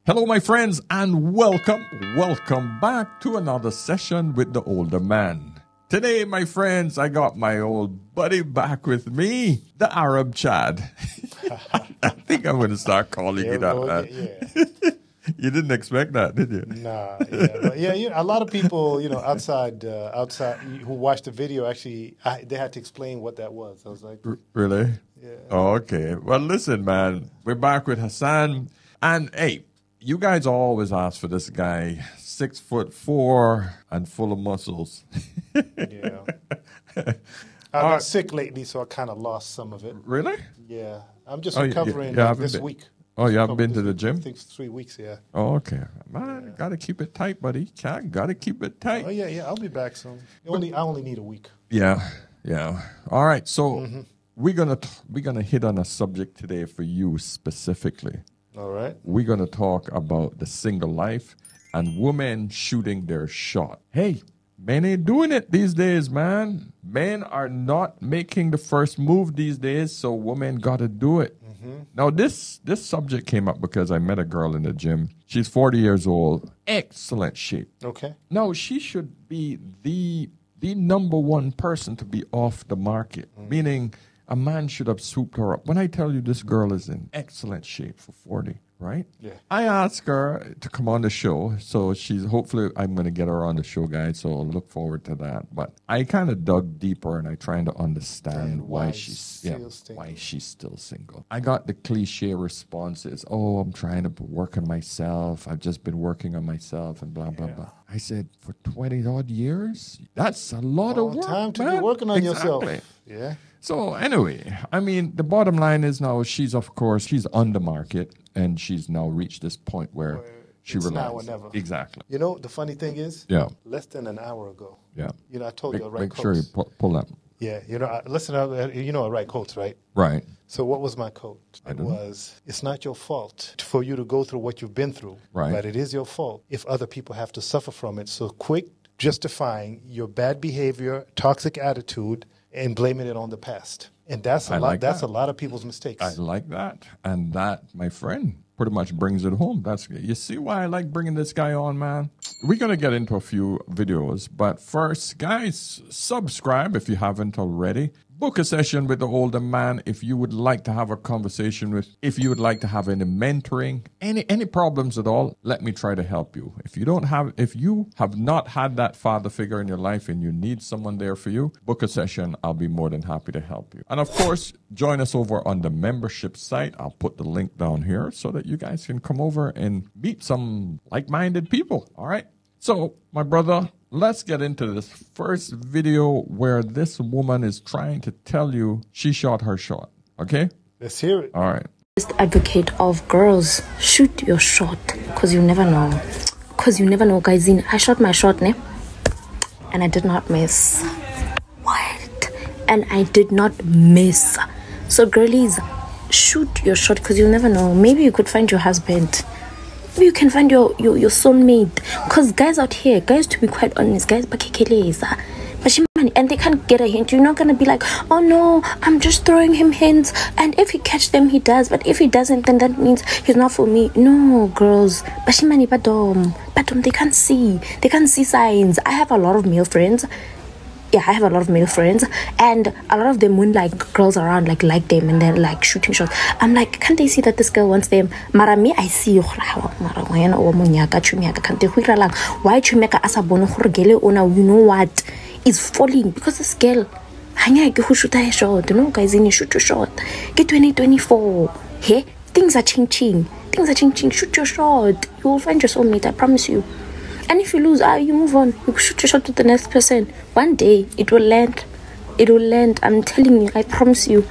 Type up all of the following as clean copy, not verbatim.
Hello, my friends, and welcome back to another session with the older man. Today, my friends, I got my old buddy back with me, the Arab Chad. I think I'm going to start calling you that, man. Yeah. You didn't expect that, did you? Nah, yeah, but yeah, a lot of people, outside who watched the video, actually, they had to explain what that was. I was like, Really? yeah. Oh, okay. Well, listen, man, we're back with Hassan, and hey, you guys always ask for this guy, 6'4" and full of muscles. Yeah. I got sick lately, so I kind of lost some of it. Really? Yeah. I'm just recovering this week. Oh, you haven't been to the gym? I think 3 weeks, yeah. Oh, okay. Man, gotta keep it tight, buddy. Gotta keep it tight. Oh, yeah. I'll be back soon. I only need a week. Yeah. All right. So we're gonna hit on a subject today for you specifically. All right. We're gonna talk about the single life and women shooting their shot. Hey, men ain't doing it these days, man. Men are not making the first move these days, so women gotta do it. Now, this subject came up because I met a girl in the gym. She's 40 years old, excellent shape. Okay. Now, she should be the number one person to be off the market, meaning a man should have swooped her up. When I tell you this girl is in excellent shape for 40, right? Yeah. I asked her to come on the show, so hopefully I'm going to get her on the show, guys, so I'll look forward to that. But I kind of dug deeper and I trying to understand why she's still single. I got the cliche responses, oh, I'm trying to work on myself, I've just been working on myself and blah, blah, blah. I said, for 20 odd years? That's a lot of work, time to man. be working on yourself. Yeah. So anyway, I mean, the bottom line is now she's on the market and she's now reached this point where she realizes. Now or never. Exactly. You know, the funny thing is, less than an hour ago, I told you I write quotes. Make sure you pull that. Yeah, I write quotes, right? Right. So what was my quote? It was, it's not your fault for you to go through what you've been through, but it is your fault if other people have to suffer from it. So quit justifying your bad behavior, toxic attitude, and blaming it on the past. And that's a lot. That's a lot of people's mistakes. I like that. And that, my friend, pretty much brings it home. You see why I like bringing this guy on, man? We're going to get into a few videos. But first, guys, subscribe if you haven't already. Book a session with the older man if you would like to have a conversation if you would like to have any mentoring, any problems at all, let me try to help you. If you have not had that father figure in your life and you need someone there for you, book a session. I'll be more than happy to help you. And of course, join us over on the membership site. I'll put the link down here so that you guys can come over and meet some like-minded people. All right. So, my brother, let's get into this first video where this woman is trying to tell you she shot her shot. Okay? Let's hear it. All right. Advocate of girls, shoot your shot, because you never know. Because you never know, guys. I shot my shot, ne? And I did not miss. What? And I did not miss. So, girlies, shoot your shot, because you never know. Maybe you could find your husband. You can find your soulmate, because guys out here, to be quite honest, guys, and they can't get a hint. You're not gonna be like, oh no, I'm just throwing him hints, and if he catch them, he does, but if he doesn't, then that means he's not for me. No, girls, they can't see signs. I have a lot of male friends. And a lot of them, when like girls around like them and they're like shooting shots, I'm like, can't they see that this girl wants them? Mara me, I see. Why you know what is falling? Because this girl, who shoot her shot? You know, guys, you shoot your shot. Get 2024. Hey, things are changing. Shoot your shot. You will find your soulmate. I promise you. And if you lose, you move on. You shoot your shot to the next person. One day, it will land. I'm telling you. I promise you.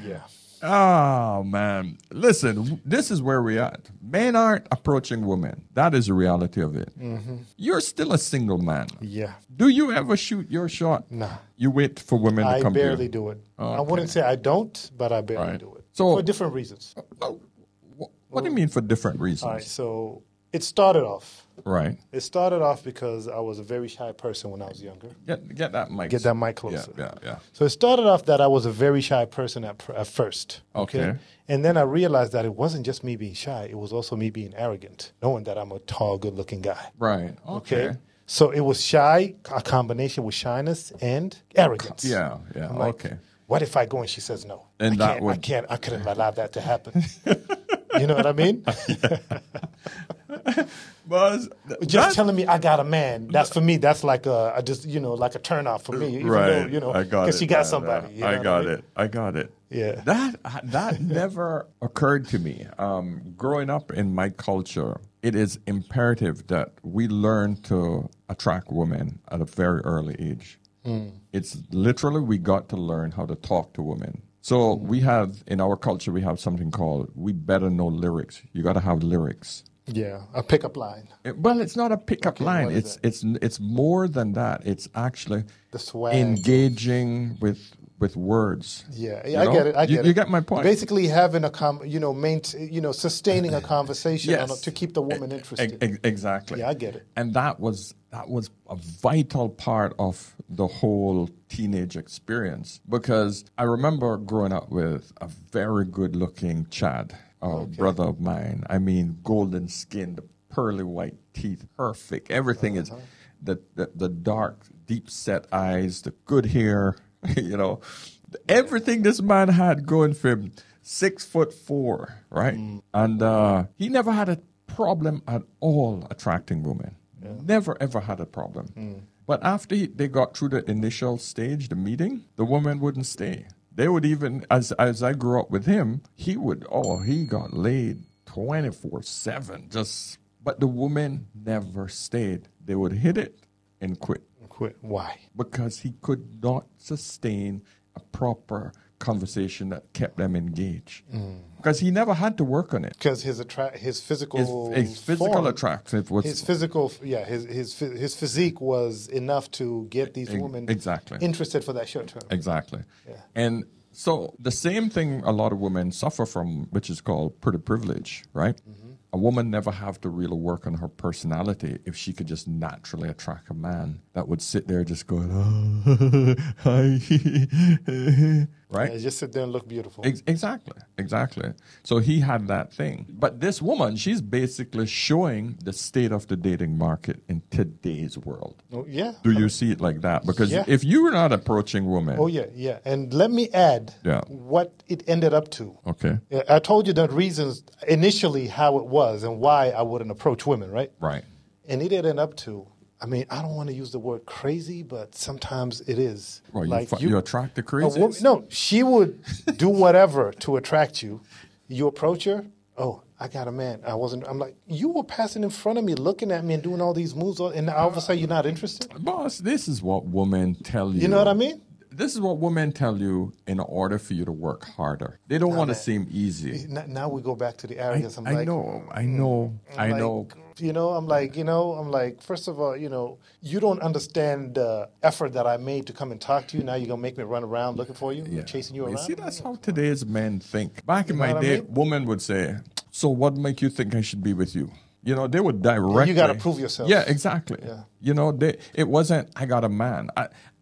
Yeah. Oh, man. Listen, this is where we're at. Men aren't approaching women. That is the reality of it. You're still a single man. Yeah. Do you ever shoot your shot? Nah. You wait for women to come to you? I barely do it. I wouldn't say I don't, but I barely do it. So, for different reasons. What do you mean for different reasons? All right, so it started off Right. It started off because I was a very shy person when I was younger. Get that mic. Get that mic closer. Yeah. So it started off that I was a very shy person at first. Okay. And then I realized that it wasn't just me being shy. It was also me being arrogant, knowing that I'm a tall, good-looking guy. Right. Okay. So it was shy, a combination with shyness and arrogance. Yeah. I'm like, okay. What if I go and she says no? And I couldn't allow that to happen. You know what I mean? Just telling me I got a man, that's for me, that's like a turn off for me. Even right. though, I got it. Because she got somebody. You know I got it. Yeah. That never occurred to me. Growing up in my culture, it is imperative that we learn to attract women at a very early age. It's literally we got to learn how to talk to women. So we have, in our culture, we have something called, we better know lyrics. You got to have lyrics. Yeah, a pickup line. Well, it's not a pickup line. It's more than that. It's actually the swag. Engaging with words. Yeah, I get it. You get my point. Basically, having sustaining a conversation to keep the woman interested. Exactly. Yeah, I get it. And that was a vital part of the whole teenage experience, because I remember growing up with a very good-looking Chad, brother of mine. I mean, golden skin, the pearly white teeth, perfect. Everything is the dark, deep-set eyes, the good hair. Everything this man had going for him. 6'4", right? And he never had a problem at all attracting women. Yeah. Never ever had a problem. But after they got through the initial stage, the meeting, the woman wouldn't stay. They would even, as I grew up with him, he got laid 24/7. But the woman never stayed. They would hit it and quit. Why? Because he could not sustain a proper conversation that kept them engaged. Because he never had to work on it. Because his physical attraction was his physique was enough to get these women interested for that short term. Exactly. Yeah. And so the same thing a lot of women suffer from, which is called pretty privilege, right? A woman never have to really work on her personality if she could just naturally attract a man that would sit there just going, oh, hi, right? Yeah, just sit there and look beautiful. Exactly. So he had that thing. But this woman, she's basically showing the state of the dating market in today's world. Oh, yeah. Do you see it like that? Because if you're not approaching women. Oh, yeah. And let me add what it ended up to. Okay. I told you the reasons initially how it was and why I wouldn't approach women, right? Right. And it ended up to, I mean, I don't want to use the word crazy, but sometimes it is. Well, you attract the crazies? No, she would do whatever to attract you. You approach her, oh, I got a man. I'm like, you were passing in front of me, looking at me and doing all these moves, and all of a sudden you're not interested? Boss, this is what women tell you. You know what I mean? This is what women tell you in order for you to work harder. They don't want to seem easy. Now we go back to the arrogance. I know. I'm like, first of all, you don't understand the effort that I made to come and talk to you. Now you're going to make me run around looking for you, chasing you around? See, that's how today's men think. Back in my day, women would say, so what make you think I should be with you? They would directly. You got to prove yourself. Yeah, exactly. Yeah. It wasn't, I got a man.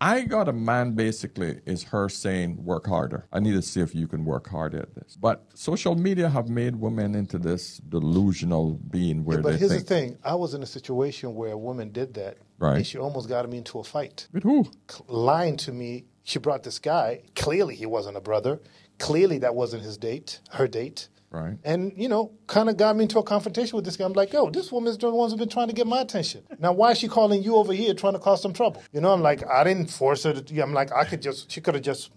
I got a man basically is her saying, work harder. I need to see if you can work harder at this. But social media have made women into this delusional being where but here's the thing. I was in a situation where a woman did that. Right. And she almost got me into a fight. With who? Lying to me. She brought this guy. Clearly he wasn't a brother. Clearly that wasn't her date. Right. And, kind of got me into a confrontation with this guy. I'm like, yo, this woman's the ones who've been trying to get my attention. Now, why is she calling you over here trying to cause some trouble? I'm like, I didn't force her to. I'm like, she could have just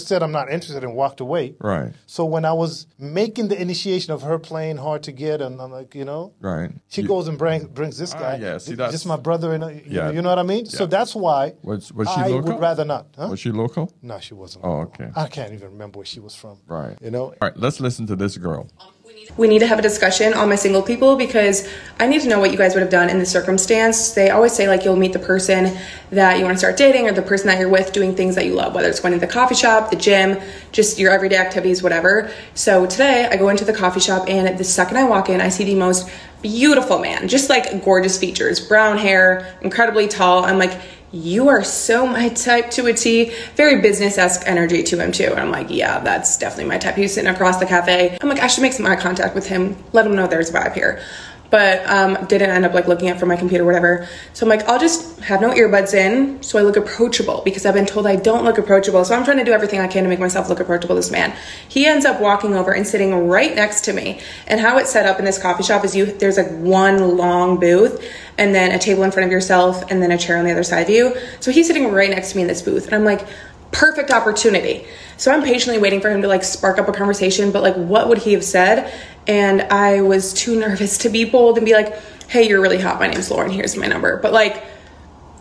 said I'm not interested and walked away. Right. So when I was making the initiation of her playing hard to get, and I'm like, right. She goes and brings this guy. Yeah, see, that's just my brother, and you know what I mean? Yeah. So that's why was she I local? would rather not. Huh? Was she local? No, she wasn't. Oh, local. okay. I can't even remember where she was from. Right. All right, let's listen to this girl. We need We need to have a discussion on my single people because I need to know what you guys would have done in this circumstance. They always say like you'll meet the person that you want to start dating or the person that you're with doing things that you love, whether it's going to the coffee shop, the gym, just your everyday activities, whatever. So today I go into the coffee shop and the second I walk in, I see the most beautiful man, just like gorgeous features, brown hair, incredibly tall. I'm like, you are so my type to a T. Very business-esque energy to him too. And I'm like, yeah, that's definitely my type. He was sitting across the cafe. I'm like, I should make some eye contact with him. Let him know there's a vibe here. But didn't end up like looking up for my computer, whatever. So I'm like, I'll just have no earbuds in so I look approachable because I've been told I don't look approachable. So I'm trying to do everything I can to make myself look approachable to this man. He ends up walking over and sitting right next to me. And how it's set up in this coffee shop is there's like one long booth and then a table in front of yourself and then a chair on the other side of you. So he's sitting right next to me in this booth. And I'm like, perfect opportunity. So I'm patiently waiting for him to like spark up a conversation, but like what would he have said? And I was too nervous to be bold and be like, hey, you're really hot. My name's Lauren. Here's my number. But like,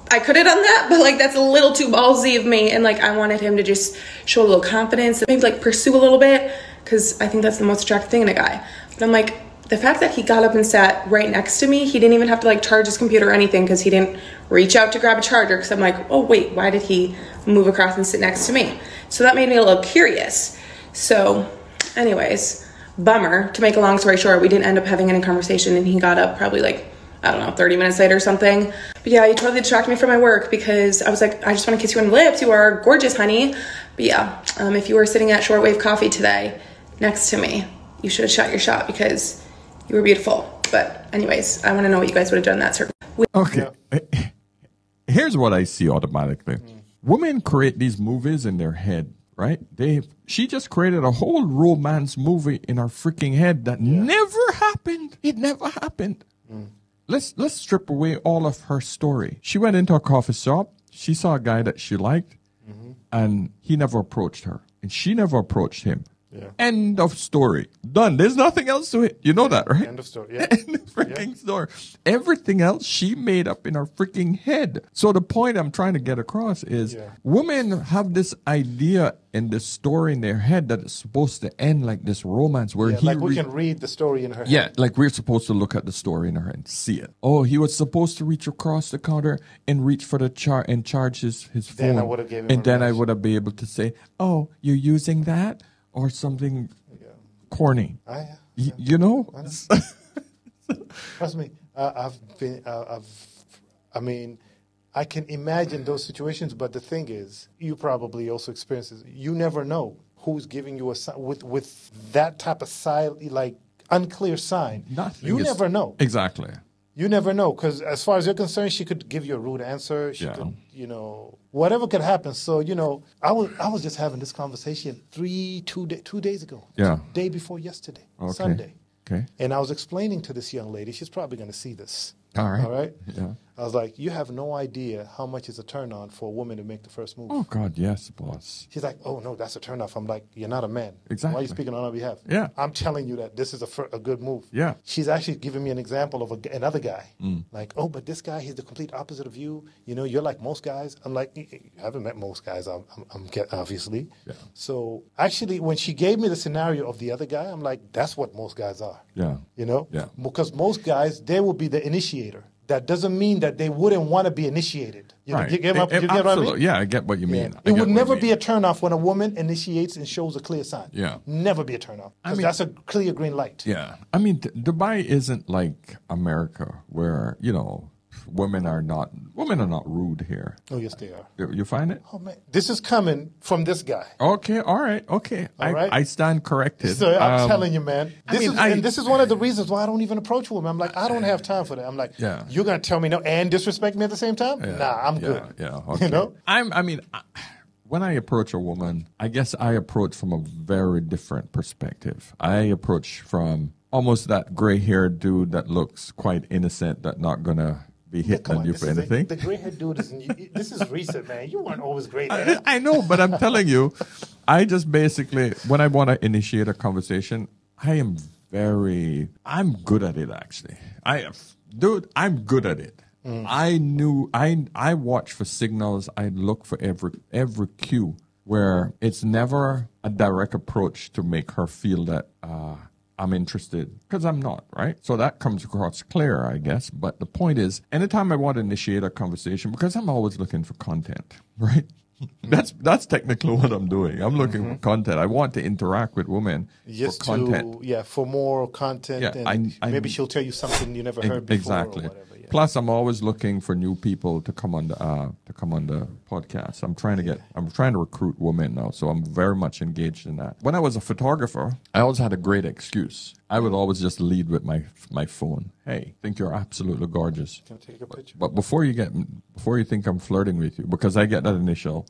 I could have done that, but like, that's a little too ballsy of me. And like, I wanted him to just show a little confidence, maybe like pursue a little bit. Cause I think that's the most attractive thing in a guy. But I'm like, the fact that he got up and sat right next to me, he didn't even have to like charge his computer or anything. Cause he didn't reach out to grab a charger. Cause I'm like, oh wait, why did he move across and sit next to me? So that made me a little curious. So anyways, bummer. To make a long story short, we didn't end up having any conversation and he got up probably like, I don't know, 30 minutes later or something. But yeah, he totally distracted me from my work because I was like, I just want to kiss you on the lips. You are gorgeous, honey. But yeah, if you were sitting at Shortwave Coffee today next to me, you should have shot your shot because you were beautiful. But anyways, I want to know what you guys would have done in that circle. Okay. Here's what I see automatically. Women create these movies in their head, right? She just created a whole romance movie in her freaking head that never happened. It never happened. Let's strip away all of her story. She went into a coffee shop. She saw a guy that she liked, and he never approached her, and she never approached him. Yeah. End of story. Done. There's nothing else to it. You know that, right? End of story. Yeah. End of freaking story. Everything else she made up in her freaking head. So the point I'm trying to get across is women have this idea and this story in their head that it's supposed to end like this romance where we can read the story in her head. Yeah, like we're supposed to look at the story in her head and see it. Oh, he was supposed to reach across the counter and reach for the charge his phone. Then I would have given him and then I would have been able to say, oh, you're using that? Or something corny. You know? Trust me, I can imagine those situations, but the thing is, you probably also experience this. You never know who's giving you a sign with that type of like unclear sign. Never know. Exactly. You never know, because as far as you're concerned, she could give you a rude answer. She could, whatever could happen. So, I was just having this conversation 2 days ago. Yeah. Day before yesterday, Sunday. Okay. And I was explaining to this young lady, she's probably going to see this. All right. All right? Yeah. I was like, you have no idea how much is a turn on for a woman to make the first move. Oh, God, yes, boss. She's like, oh, no, that's a turn off. I'm like, you're not a man. Exactly. Why are you speaking on our behalf? Yeah. I'm telling you that this is a good move. Yeah. She's actually giving me an example of another guy. Like, oh, but this guy, he's the complete opposite of you. You're like most guys. I'm like, you haven't met most guys, I'm obviously. Yeah. So actually, when she gave me the scenario of the other guy, I'm like, that's what most guys are. Yeah. Yeah. Because most guys, they will be the initiator. That doesn't mean that they wouldn't want to be initiated. Right. You get what I mean? Yeah, I get what you mean. It would never be a turnoff when a woman initiates and shows a clear sign. Yeah. Never be a turnoff. Because that's a clear green light. Yeah. I mean, Dubai isn't like America where, women are not rude here. Oh, yes, they are. You find it? Oh, man. This is coming from this guy. Okay. All right. Okay. All right? I stand corrected. So I'm telling you, man. This is one of the reasons why I don't even approach women. I'm like, I don't have time for that. I'm like, you're going to tell me no and disrespect me at the same time? Yeah. Nah, I'm good. Yeah. Okay. When I approach a woman, I guess I approach from a very different perspective. I approach from almost that gray-haired dude that looks quite innocent, that not going to be hitting on you for anything. The gray-haired dude this is recent, man. You weren't always gray-haired. I know, but I'm telling you, I just basically, when I want to initiate a conversation, I'm good at it, actually. I'm good at it. I watch for signals. I look for every cue where it's never a direct approach to make her feel that I'm interested, because I'm not, right? So that comes across clear, I guess. But the point is, anytime I want to initiate a conversation, because I'm always looking for content, right? That's technically what I'm doing. I'm looking for content. I want to interact with women just for content. For more content. Yeah, and maybe she'll tell you something you never heard before. Exactly. Or whatever, yeah. Plus, I'm always looking for new people to come on the podcast. I'm trying to recruit women now, so I'm very much engaged in that. When I was a photographer, I always had a great excuse. I would always just lead with my phone. Hey, think you're absolutely gorgeous. Can I take a picture? But before you think I'm flirting with you, because I get that initial,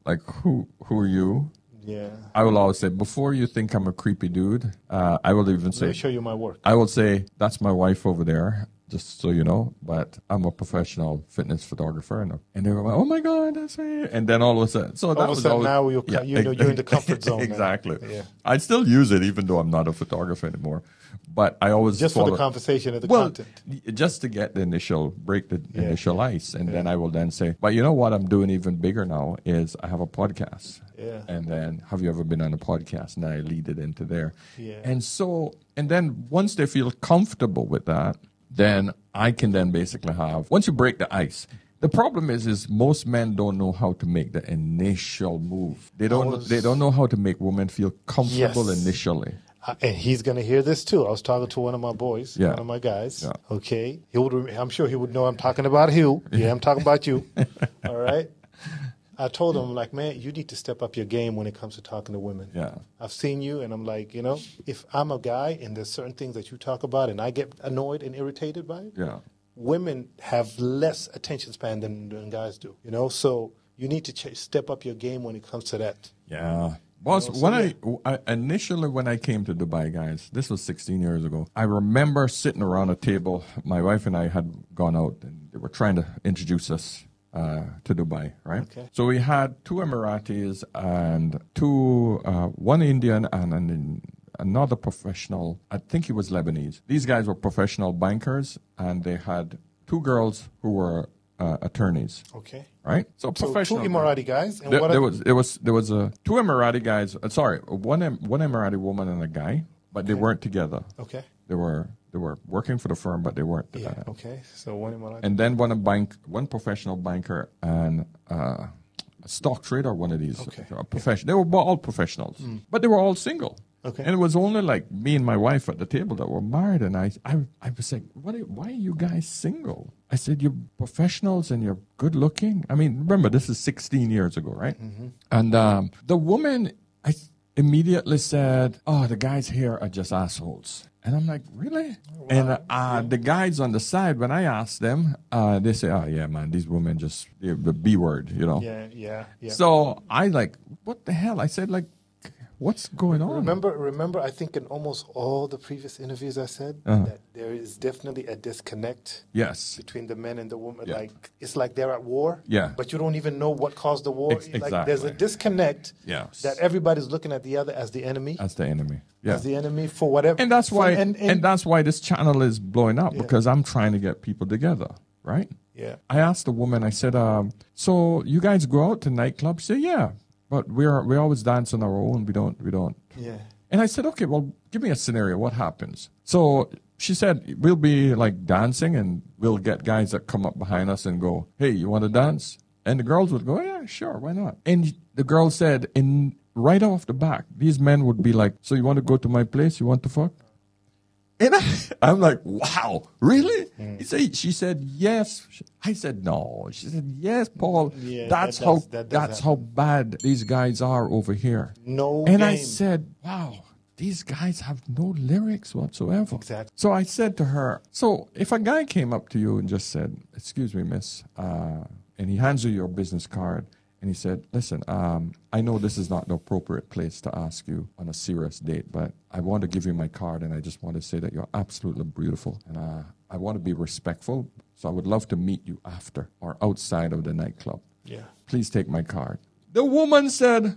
like, who are you? Yeah. I will always say, before you think I'm a creepy dude, I will even say, let me show you my work. I will say, that's my wife over there, just so you know, but I'm a professional fitness photographer. And they were like, oh my God, that's me. And then all of a sudden, so that was always, now you're in the comfort zone. Exactly. Yeah. I still use it, even though I'm not a photographer anymore. But I always just for the conversation and the content. Just to get the initial ice, and then I will then say, but you know what I'm doing even bigger now is I have a podcast. Yeah. And then, have you ever been on a podcast? And I lead it into there. Yeah. And then once they feel comfortable with that, then I can then basically once you break the ice. The problem is most men don't know how to make the initial move. They don't know how to make women feel comfortable initially. And he's going to hear this too. I was talking to one of my boys, one of my guys. Yeah. Okay. I'm sure he would know I'm talking about you. Yeah, I'm talking about you. All right. I told him, like, man, you need to step up your game when it comes to talking to women. Yeah. I've seen you, and I'm like, if I'm a guy and there's certain things that you talk about and I get annoyed and irritated by it, women have less attention span than guys do, So you need to step up your game when it comes to that. Yeah. Boss, I initially when I came to Dubai, guys, this was 16 years ago, I remember sitting around a table. My wife and I had gone out, and they were trying to introduce us to Dubai, right? Okay. So we had 2 Emiratis and one Indian and another professional. I think he was Lebanese. These guys were professional bankers, and they had 2 girls who were attorneys. Okay. Right? So professional. 2 Emirati guys. And there was 2 Emirati guys. One Emirati woman and a guy, but they weren't together. Okay. They were working for the firm, but they weren't together. Yeah. Okay. So one Emirati. And then one professional banker and a stock trader. One of these. Okay. They were all professionals, but they were all single. Okay. And it was only like me and my wife at the table that were married, and I was like, why are you guys single? I said, you're professionals and you're good looking. I mean, remember, this is 16 years ago, right? Mm-hmm. And the woman immediately said, oh, the guys here are just assholes. And I'm like, really? Wow. And the guys on the side, when I asked them, they say, oh, yeah, man, these women just, the B word, Yeah. So I like, what the hell? I said, like, what's going on? Remember, I think in almost all the previous interviews I said that there is definitely a disconnect between the men and the women. Yeah. Like, it's like they're at war, but you don't even know what caused the war. Exactly. Like, there's a disconnect that everybody's looking at the other as the enemy. As the enemy. Yeah. As the enemy for whatever. And that's why and that's why this channel is blowing up, because I'm trying to get people together, right? Yeah. I asked the woman, I said, so you guys go out to nightclubs? She said, yeah. But we always dance on our own. We don't. Yeah. And I said, okay, well, give me a scenario. What happens? So she said, we'll be like dancing, and we'll get guys that come up behind us and go, hey, you want to dance? And the girls would go, yeah, sure, why not? And the girl said, right off the back, these men would be like, so you want to go to my place? You want to fuck? And I'm like, wow, really? She said, yes. I said, no. She said, yes, Paul. Yeah, that's how bad these guys are over here. No And game. I said, wow, these guys have no lyrics whatsoever. Exactly. So I said to her, so if a guy came up to you and just said, excuse me, miss, and he hands you your business card, and he said, listen, I know this is not the appropriate place to ask you on a serious date, but I want to give you my card, and I just want to say that you're absolutely beautiful. And I want to be respectful, so I would love to meet you after or outside of the nightclub. Yeah. Please take my card. The woman said,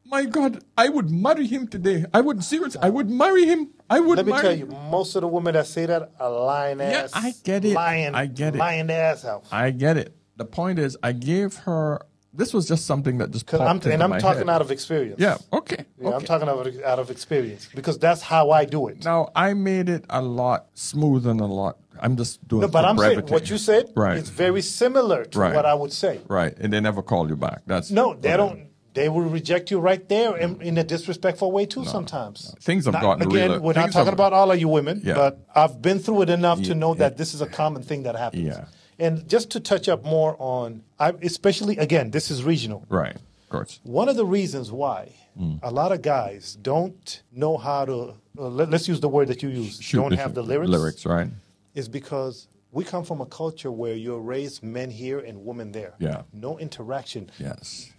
my God, I would marry him today. I would marry him. Let me tell you, most of the women that say that are lying ass. Yeah, I get it. Lying ass out. I get it. The point is, I gave her this was just something that just popped into and I'm my talking head. out of experience. Yeah, okay. Yeah, okay. I'm talking out of experience because that's how I do it. Now, I made it a lot smoother and a lot. I'm just doing No, but for I'm saying brevity. what you said Right. is very similar to Right. what I would say. Right, and they never call you back. That's No, they don't. They will reject you right there in a disrespectful way too. Sometimes Things have gotten again. real. We're not things talking have- about all of you women, Yeah. but I've been through it enough to know Yeah. that this is a common thing that happens. Yeah. And just to touch up more on, especially again, this is regional. Right, of course. One of the reasons why a lot of guys don't know how to, let's use the word that you use, don't have the lyrics. Lyrics, right? Is because we come from a culture where you're raised men here and women there. Yeah. No interaction. Yes.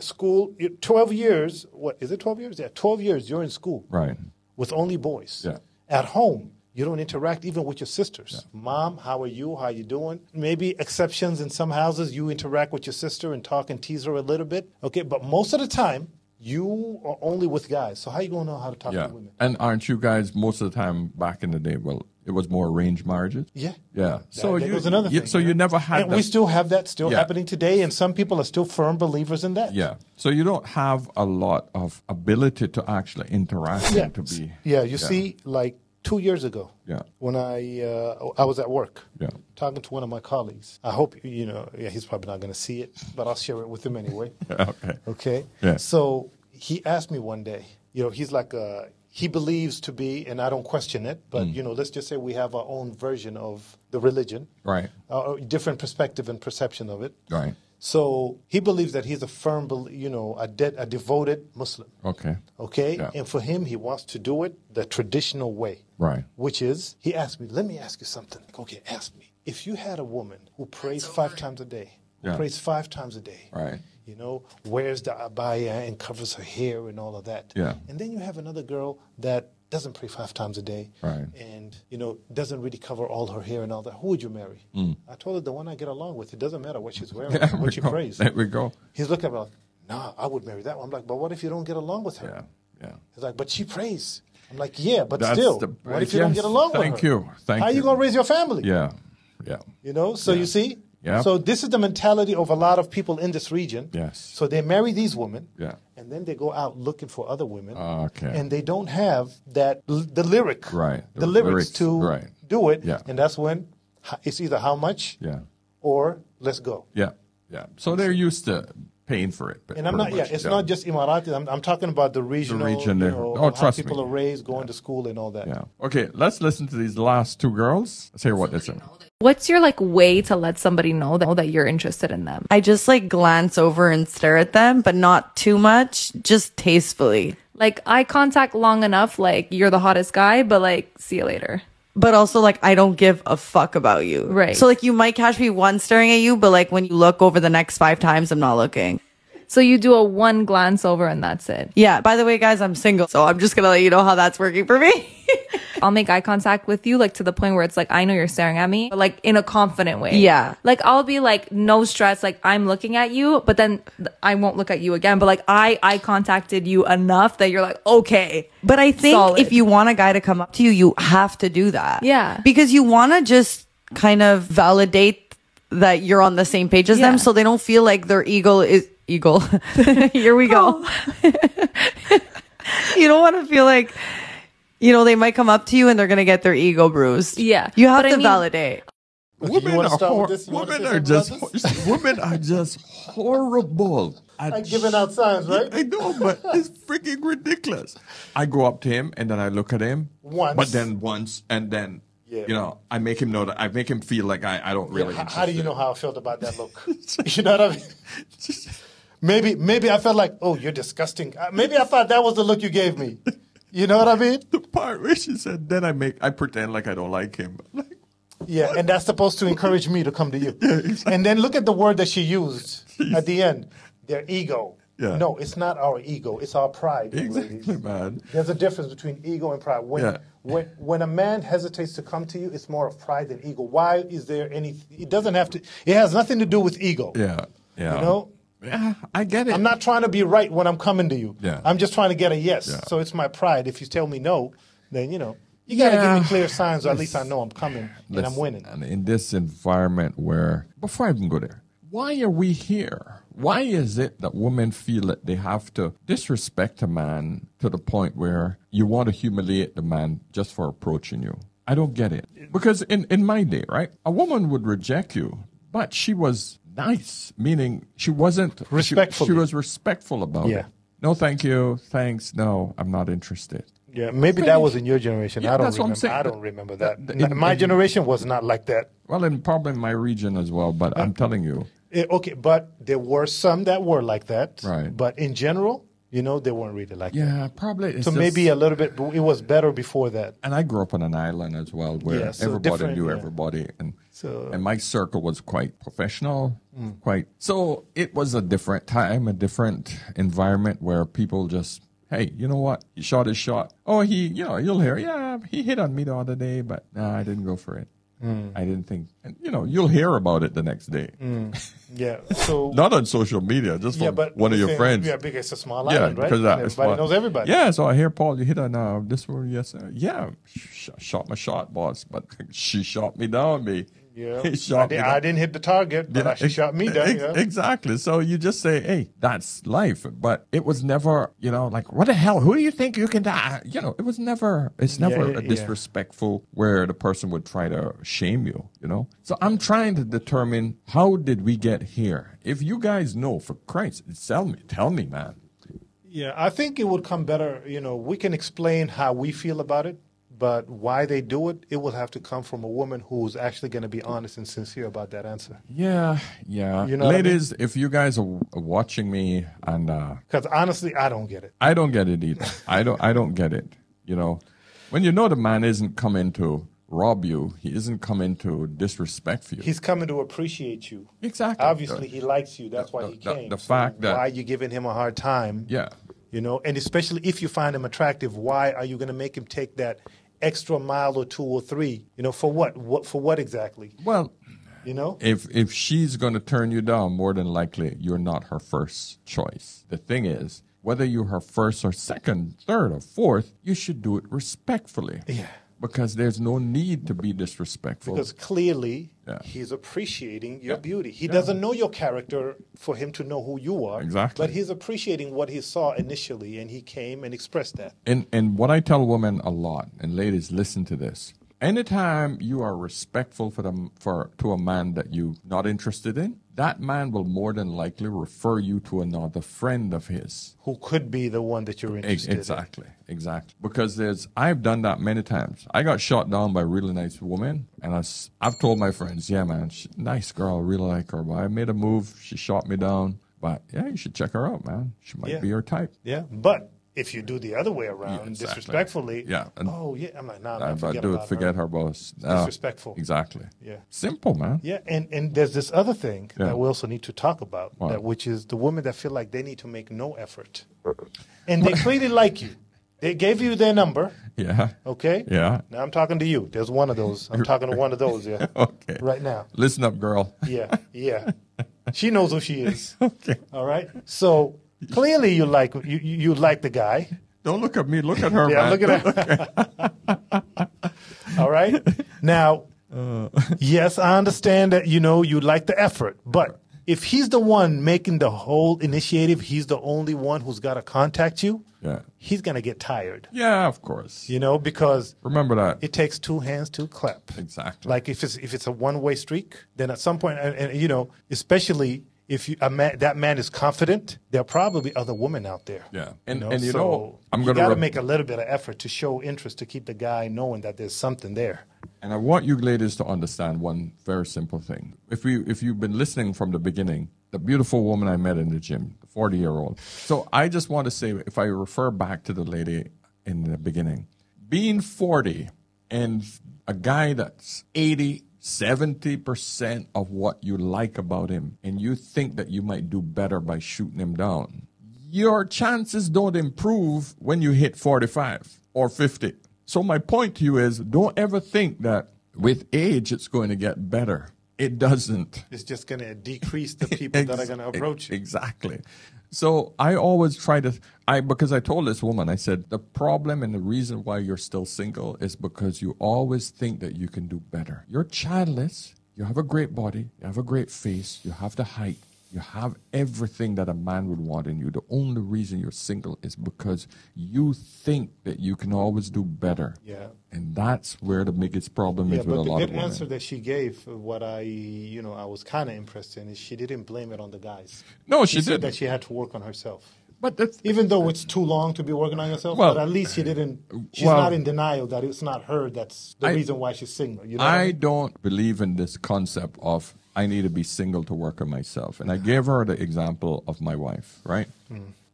School, 12 years, what, is it 12 years? Yeah, 12 years you're in school. Right. With only boys. Yeah. At home, you don't interact even with your sisters. Yeah. Mom, how are you? How you doing? Maybe exceptions in some houses, you interact with your sister and talk and tease her a little bit. Okay, but most of the time, you are only with guys. So how you going to know how to talk to women? And aren't you guys most of the time back in the day, well, it was more arranged marriages? Yeah. Yeah. So that was another thing. So you never had and that. we still have that still Yeah. happening today, and some people are still firm believers in that. Yeah. So you don't have a lot of ability to actually interact Yeah. and to be. Yeah, you see, like 2 years ago, Yeah. when I was at work, Yeah. talking to one of my colleagues. I hope, he's probably not going to see it, but I'll share it with him anyway. Okay. Okay? Yeah. So he asked me one day, he's like, he believes to be, and I don't question it, but, let's just say we have our own version of the religion. Right. Different perspective and perception of it. Right. So he believes that he's a firm, a devoted Muslim. Okay. Okay? Yeah. And for him, he wants to do it the traditional way. Right. Which is, he asked me, let me ask you something. Okay, ask me. If you had a woman who prays 5 times a day, prays 5 times a day, Right. Wears the abaya and covers her hair and all of that. Yeah. And then you have another girl that doesn't pray 5 times a day. Right. And, doesn't really cover all her hair and all that. Who would you marry? I told her the one I get along with. It doesn't matter what she's wearing, what she prays. There we go. He's looking at me like, nah, I would marry that one. I'm like, but what if you don't get along with her? Yeah. Yeah. He's like, but she prays. I'm like, yeah, but That's still, the- what if you don't get along with her? Thank you. How you going to raise your family? Yeah. Yeah. So you see? Yeah. So this is the mentality of a lot of people in this region. Yes. So they marry these women. Yeah. And then they go out looking for other women. Okay. And they don't have the lyric. Right. The lyrics to right. do it. Yeah. And that's when it's either how much Yeah. or let's go. Yeah. Yeah. So they're used to paying for it. And I'm not, pretty much. it's not just Emirati. I'm talking about the regional, region there. how Trust people me. are raised, going to school and all that. Yeah. Okay, let's listen to these last 2 girls. Let's hear what they say. What's your way to let somebody know that you're interested in them? I just glance over and stare at them, but not too much, just tastefully. Eye contact long enough, you're the hottest guy, but see you later. But also I don't give a fuck about you. Right. So you might catch me once staring at you, but when you look over the next 5 times, I'm not looking. So you do a one glance over and that's it. Yeah. By the way, guys, I'm single, so I'm just going to let you know how that's working for me. I'll make eye contact with you, to the point where it's I know you're staring at me, but in a confident way. Yeah. I'll be no stress, I'm looking at you, but then I won't look at you again. But I eye contacted you enough that you're okay. But I think solid. if you want a guy to come up to you, you have to do that. Yeah. Because you want to just kind of validate that you're on the same page as them, so they don't feel like their ego. Here we go. You don't want to feel like, they might come up to you and they're going to get their ego bruised. Yeah. You have to validate. Women wanna are start with this? You wanna women say are something just about women are just horrible. Like giving out signs, right? I know, but it's freaking ridiculous. I go up to him and then I look at him Once. but then once, and then I make him know that I make him feel like I don't really. How do you know how I felt about that look? You know what I mean? Maybe I felt like, oh, you're disgusting. Maybe I thought that was the look you gave me. You know what I mean? The part where she said, then I pretend like I don't like him. Yeah, and that's supposed to encourage me to come to you. Yeah, exactly. And then look at the word that she used at the end. Their ego. Yeah. No, it's not our ego. It's our pride. Exactly, man. There's a difference between ego and pride. When a man hesitates to come to you, it's more of pride than ego. Why is there any? It doesn't have to. It has nothing to do with ego. Yeah. Yeah. You know. Yeah, I get it. I'm not trying to be right when I'm coming to you. Yeah. I'm just trying to get a yes. Yeah. So it's my pride. If you tell me no, then you got to give me clear signs, or at least I know I'm coming and I'm winning. And in this environment where, before I even go there, why are we here? Why is it that women feel that they have to disrespect a man to the point where you want to humiliate the man just for approaching you? I don't get it. Because in my day, right, a woman would reject you, but she was nice, meaning she wasn't respectful. She was respectful about it. No, thank you. Thanks. No, I'm not interested. Yeah, maybe that was in your generation. Yeah, I don't remember that. My generation was not like that. Well, in probably my region as well, but I'm telling you. Okay, but there were some that were like that. Right. But in general, they weren't really like that. Yeah, probably. So maybe a little bit, it was better before that. And I grew up on an island as well where everybody knew everybody. And my circle was quite professional, so it was a different time, a different environment where people just, hey, you know what? He shot his shot. Oh, you'll hear, he hit on me the other day, but I didn't go for it. I didn't think, and you'll hear about it the next day. Yeah, so not on social media, just from one of your friends. Yeah, because it's a small island, right? Because everybody knows everybody. Yeah, so I hear, Paul, you hit on this one, yes, yeah, shot my shot, boss, but she shot me down, me. Yeah, I didn't hit the target, but she shot me down. Exactly. So you just say, hey, that's life. But it was never, like, what the hell? Who do you think you can die? It's never disrespectful where the person would try to shame you, So I'm trying to determine, how did we get here? If you guys know, for Christ, tell me, man. Yeah, I think it would come better, we can explain how we feel about it. But why they do it, it will have to come from a woman who's actually going to be honest and sincere about that answer. Yeah. Ladies, if you guys are watching me, and because honestly, I don't get it. I don't get it either. I don't get it. When the man isn't coming to rob you, he isn't coming to disrespect you. He's coming to appreciate you. Exactly. Obviously, he likes you. That's why he came. The fact that why are you giving him a hard time? Yeah. And especially if you find him attractive, why are you going to make him take that extra mile or 2 or 3, for what? For what exactly? Well, if she's going to turn you down, more than likely you're not her first choice. The thing is, whether you're her first or second, third or fourth, you should do it respectfully. Yeah. Because there's no need to be disrespectful. Because clearly he's appreciating your beauty. He doesn't know your character for him to know who you are. Exactly. But he's appreciating what he saw initially, and he came and expressed that. And what I tell women a lot, and ladies, listen to this. Anytime you are respectful to a man that you're not interested in, that man will more than likely refer you to another friend of his. Who could be the one that you're interested in. Exactly. Because I've done that many times. I got shot down by a really nice woman, and I've told my friends, yeah, man, nice girl, I really like her, but I made a move, she shot me down. But, yeah, you should check her out, man. She might be your type. Yeah, but if you do the other way around, disrespectfully, I'm like, nah, forget her, boss. Disrespectful. Exactly. Yeah. Simple, man. Yeah, and there's this other thing that we also need to talk about, which is the women that feel like they need to make no effort. And they clearly like you. They gave you their number. Yeah. Okay? Yeah. Now I'm talking to you. There's one of those. I'm talking to one of those, yeah. Okay. Right now. Listen up, girl. Yeah. She knows who she is. Okay. All right? So clearly you like the guy. Don't look at me. Look at her, man. Look at her. All right? Now, yes, I understand that, you like the effort. But if he's the one making the whole initiative, he's the only one who's got to contact you, he's going to get tired. Yeah, of course. Because remember that it takes 2 hands to clap. Exactly. Like if it's a one-way streak, then at some point, and especially if that man is confident, there are probably other women out there. Yeah, and you got to make a little bit of effort to show interest to keep the guy knowing that there's something there. And I want you ladies to understand one very simple thing. If you've been listening from the beginning, the beautiful woman I met in the gym, the 40-year-old. So I just want to say, if I refer back to the lady in the beginning, being 40 and a guy that's 70% of what you like about him, and you think that you might do better by shooting him down, your chances don't improve when you hit 45 or 50. So my point to you is, don't ever think that with age it's going to get better. It doesn't. It's just going to decrease the people that are going to approach you. Exactly. So I always try to, because I told this woman, I said, the problem and the reason why you're still single is because you always think that you can do better. You're childless. You have a great body. You have a great face. You have the height. You have everything that a man would want in you. The only reason you're single is because you think that you can always do better. Yeah. And that's where the biggest problem is with a lot of women. But the good answer that she gave, what I was kind of impressed in, is she didn't blame it on the guys. No, she said didn't. that she had to work on herself. But that's, even though it's too long to be working on yourself, well, but at least she didn't. She's not in denial that it's not her that's the reason why she's single. You know I don't believe in this concept of I need to be single to work on myself. And I gave her the example of my wife, right?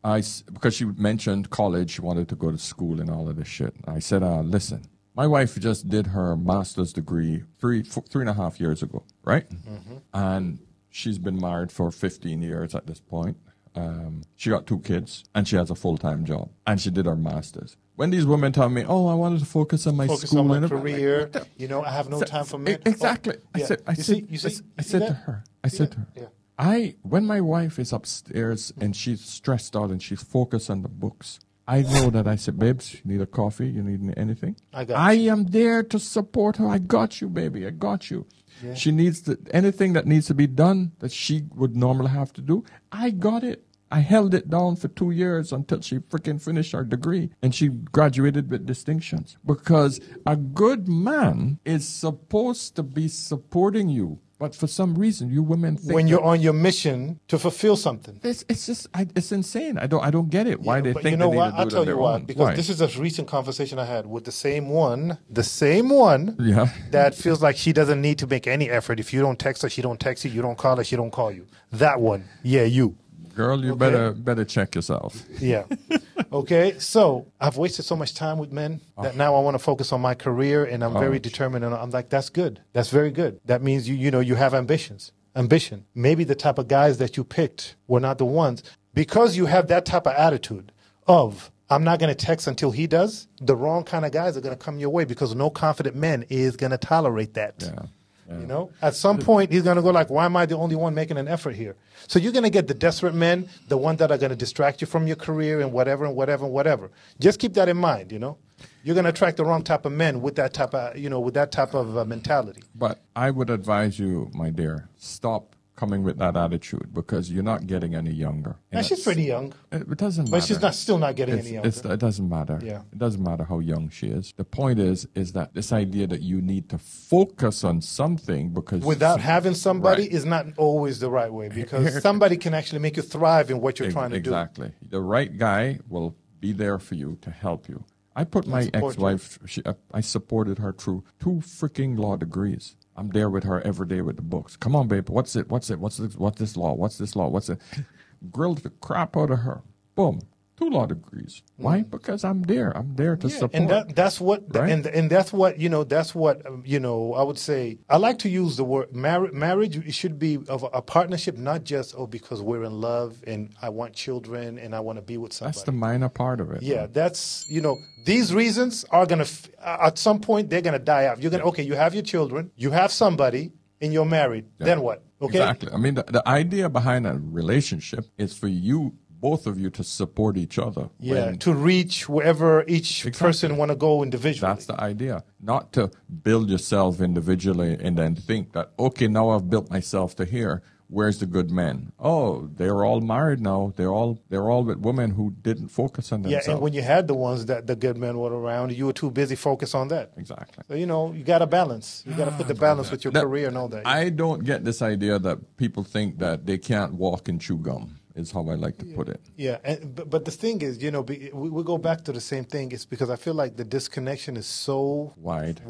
Because she mentioned college, she wanted to go to school and all of this shit. I said, listen, my wife just did her master's degree 3.5 years ago, right? And she's been married for 15 years at this point. She got 2 kids, and she has a full-time job, and she did her master's. When these women tell me, "Oh, I wanted to focus on my school and career," I have no time for men. Exactly. I said to her, when my wife is upstairs and she's stressed out and she's focused on the books, I know that I said, "Babes, you need a coffee? You need anything? I am there to support her. I got you, baby. I got you." Yeah. She needs anything that needs to be done that she would normally have to do. I got it. I held it down for 2 years until she freaking finished her degree, and she graduated with distinctions. Because a good man is supposed to be supporting you. But for some reason, you women think when you're on your mission to fulfill something, it's just it's insane. I don't get it. Why they think you know they what? need to do I'll tell you why. Because this is a recent conversation I had with the same one that feels like she doesn't need to make any effort. If you don't text her, she don't text you. You don't call her, she don't call you. That one, you. Girl, you better check yourself. Yeah. Okay. So I've wasted so much time with men that now I want to focus on my career, and I'm very determined. And I'm like, that's good. That's very good. That means you have ambitions. Ambition. Maybe the type of guys that you picked were not the ones, because you have that type of attitude of I'm not going to text until he does. The wrong kind of guys are going to come your way, because no confident man is going to tolerate that. Yeah. At some point, he's going to go like, why am I the only one making an effort here? So you're going to get the desperate men, the ones that are going to distract you from your career and whatever and whatever and whatever. Just keep that in mind, You're going to attract the wrong type of men with that type of, mentality. But I would advise you, my dear, stop coming with that attitude, because you're not getting any younger. And she's pretty young. It doesn't matter. But she's still not getting any younger. It doesn't matter. Yeah. It doesn't matter how young she is. The point is that this idea that you need to focus on something because without having somebody is not always the right way, because somebody can actually make you thrive in what you're trying to do. Exactly. The right guy will be there for you to help you. I put my ex-wife, I supported her through 2 freaking law degrees. I'm there with her every day with the books. Come on, babe. What's it? What's this law? What's this law? What's it? Grilled the crap out of her. Boom. 2 law degrees. Why? Because I'm there. I'm there to support. And that's what, right? and that's what, I would say, I like to use the word marriage. It should be of a partnership, not just, because we're in love and I want children and I want to be with somebody. That's the minor part of it. Yeah. Man. That's, these reasons are going to, at some point, they're going to die out. You're going to, you have your children, you have somebody, and you're married. Yeah. Then what? Okay. Exactly. I mean, the idea behind a relationship is for both of you to support each other. Yeah, to reach wherever each person want to go individually. That's the idea. Not to build yourself individually and then think that, okay, now I've built myself to here. Where's the good men? Oh, they're all married now. They're all with women who didn't focus on themselves. Yeah, and when you had the ones that the good men were around, you were too busy focused on that. Exactly. So, you got to balance. You got to put the balance with your career and all that. I don't get this idea that people think that they can't walk and chew gum. Is how I like to put it. Yeah, but the thing is, we go back to the same thing. It's because I feel like the disconnection is so wide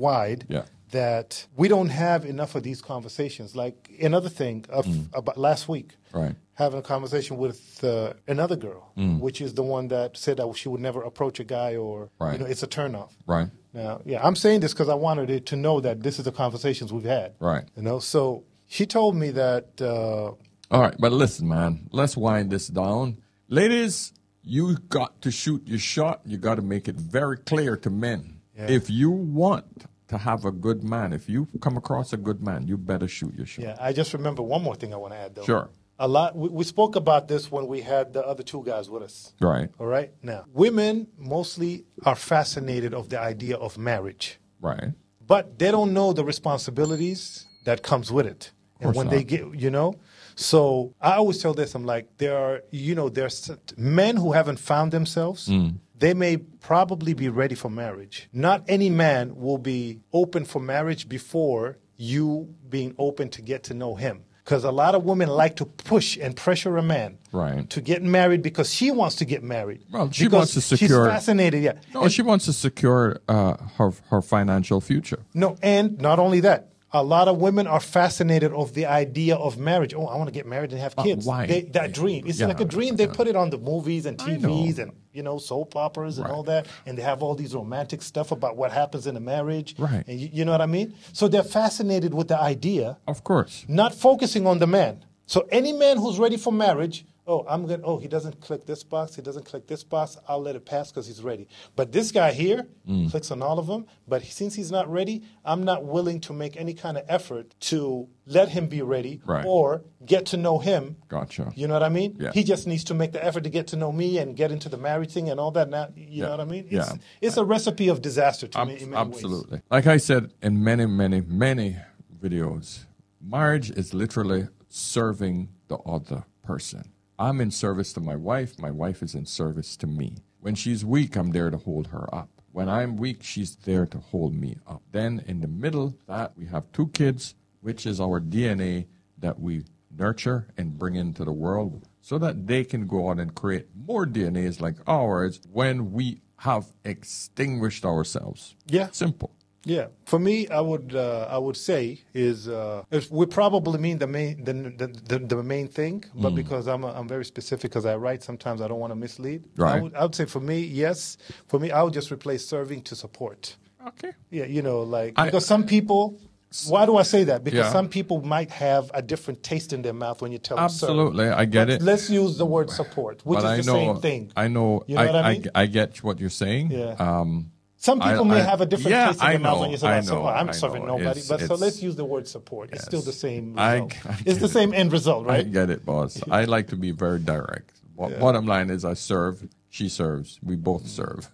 that we don't have enough of these conversations. Like another thing about last week, right? Having a conversation with another girl, which is the one that said that she would never approach a guy or, it's a turnoff. Right. Now, I'm saying this because I wanted it to know that this is the conversations we've had. Right. So she told me that... all right, but listen, man, let's wind this down. Ladies, you got to shoot your shot. You got to make it very clear to men. Yeah. If you want to have a good man, if you come across a good man, you better shoot your shot. Yeah, I just remember one more thing I want to add, though. Sure. We spoke about this when we had the other 2 guys with us. Right. All right? Now, women mostly are fascinated of the idea of marriage. Right. But they don't know the responsibilities that comes with it. And when they get, so I always tell this, I'm like, there's men who haven't found themselves. They may probably be ready for marriage. Not any man will be open for marriage before you being open to get to know him. Because a lot of women like to push and pressure a man to get married because she wants to get married. Well, she wants to secure. She's fascinated, yeah. No, she wants to secure her financial future. No, and not only that. A lot of women are fascinated of the idea of marriage. Oh, I want to get married and have kids. Why? That dream. It's like a dream. They put it on the movies and TVs and, soap operas and all that. And they have all these romantic stuff about what happens in a marriage. Right. And you know what I mean? So they're fascinated with the idea. Of course. Not focusing on the man. So any man who's ready for marriage, he doesn't click this box, he doesn't click this box, I'll let it pass because he's ready. But this guy here clicks on all of them, but since he's not ready, I'm not willing to make any kind of effort to let him be ready or get to know him. Gotcha. You know what I mean? Yeah. He just needs to make the effort to get to know me and get into the marriage thing and all that. Now, you know what I mean? It's a recipe of disaster to me in many absolutely. ways. Like I said in many, many, many videos, marriage is literally serving the other person. I'm in service to my wife is in service to me. When she's weak, I'm there to hold her up. When I'm weak, she's there to hold me up. Then in the middle, that we have 2 kids, which is our DNA that we nurture and bring into the world so that they can go on and create more DNAs like ours when we have extinguished ourselves. Yeah. Simple. Yeah, for me, I would say is we probably mean the main thing, but because I'm very specific because I write, sometimes I don't want to mislead. Right. I would say for me, yes. For me, I would just replace serving to support. Okay. Yeah, because some people. Why do I say that? Because some people might have a different taste in their mouth when you tell them absolutely, serve. I get it. Let's use the word support, which is the same thing. I know. You know what I mean? I get what you're saying. Yeah. Some people may have a different taste in their mouth when you say, I'm serving nobody. So let's use the word support. It's still the same result. It's the same end result, right? I get it, boss. I like to be very direct. Bottom line is I serve, she serves, we both serve.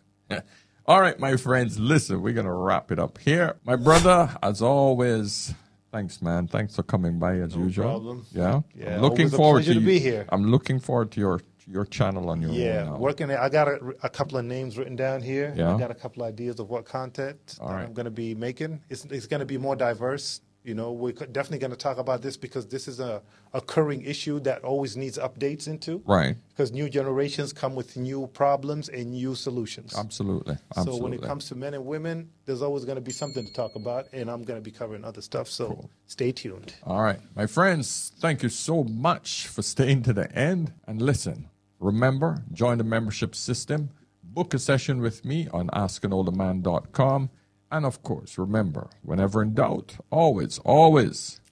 All right, my friends, listen, we're going to wrap it up here. My brother, as always, thanks, man. Thanks for coming by as usual. No problem. Yeah? Yeah, I'm looking always a forward pleasure to be here. I'm looking forward to your channel on your own now. Working it. I got a couple of names written down here. Yeah. I got a couple of ideas of what content I'm going to be making. It's going to be more diverse. We're definitely going to talk about this because this is a occurring issue that always needs updates into. Right. Because new generations come with new problems and new solutions. Absolutely. So when it comes to men and women, there's always going to be something to talk about, and I'm going to be covering other stuff. So Stay tuned. All right. My friends, thank you so much for staying to the end. And listen, remember, join the membership system. Book a session with me on askanolderman.com. And of course, remember, whenever in doubt, always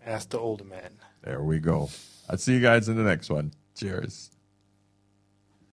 ask the older man. There we go. I'll see you guys in the next one. Cheers.